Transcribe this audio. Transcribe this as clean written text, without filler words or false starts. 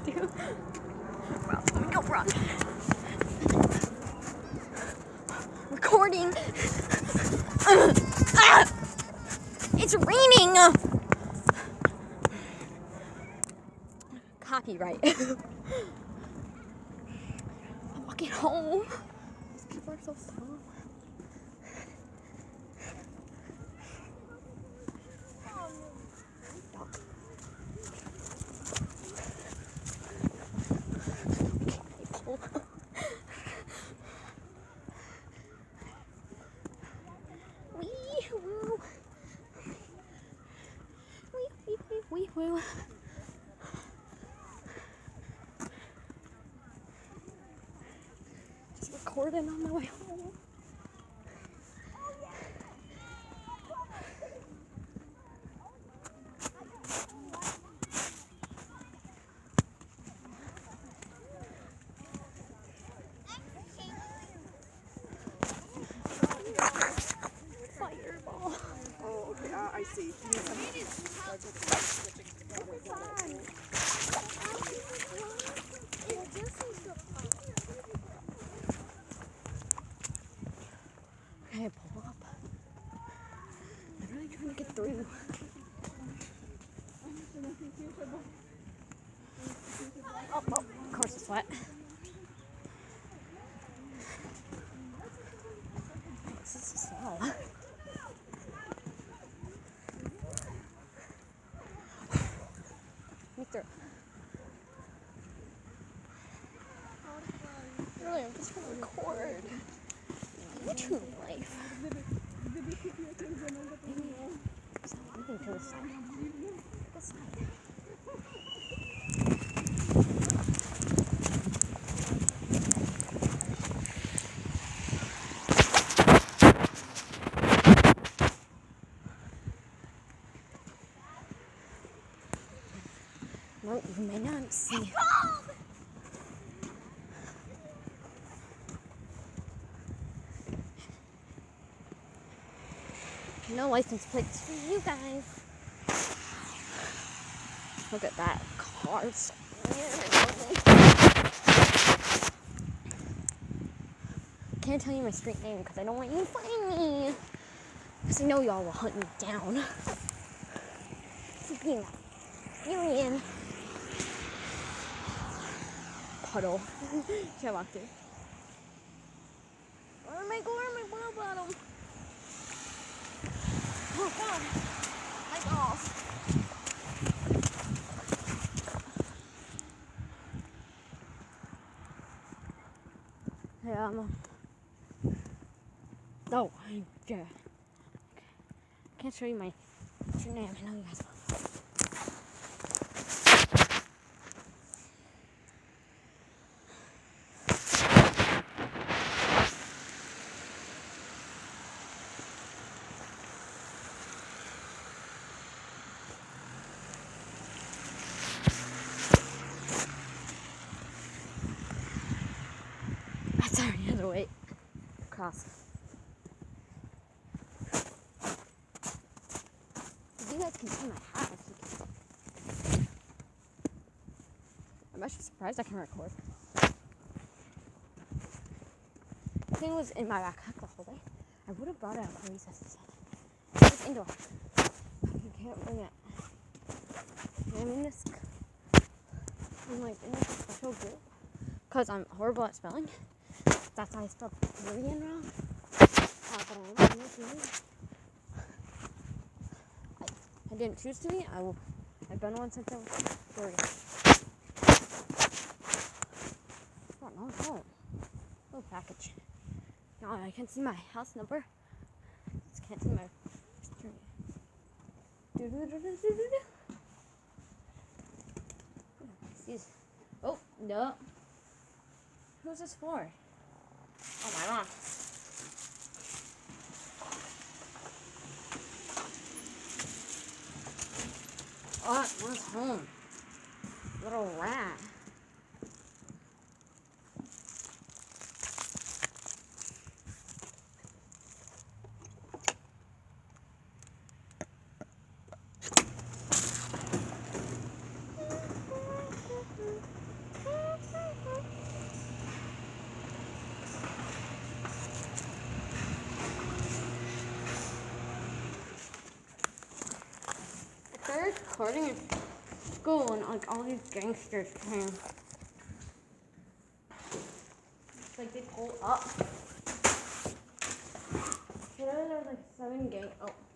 to. Bro, let me go run. Recording. It's raining. Copyright. I'm walking home. These people are so slow. Woo. Just recording on my way home. Fireball. Oh, okay. I see. Okay, pull up. I'm really trying to get through. Oh, of course it's wet. This is slow. Me through. Really, I'm just gonna record YouTube life. Moving to the side. This side. No, you may not see. No license plates for you guys. Look at that. Cars. Can't tell you my street name because I don't want you to find me. Because I know y'all will hunt me down. Being alien. Puddle. Should I walk through? Where am I going? My wheel bottom. Oh god. My balls. Yeah, oh, yeah. Okay. Can't show you my true name. I know you guys will. Sorry, I had to wait. Cross. If you guys can see my house, I'm actually surprised I can record. The thing was in my backpack the whole day. I would have brought it out for recess. It's indoor. You can't bring it. I'm in this, in this special group because I'm horrible at spelling. That's how I spelled Korean wrong. But I'm in this group. I didn't choose to be. I've been one since I was 3. Oh, no, it's not. Little package. No, I can't see my house number. Just can't see my street. Oh, no. Who's this for? Oh, my mom. Oh, where's home? Little rat. recording in school and like all these gangsters came. It's like they pull up. So there are like 7 gang. Oh.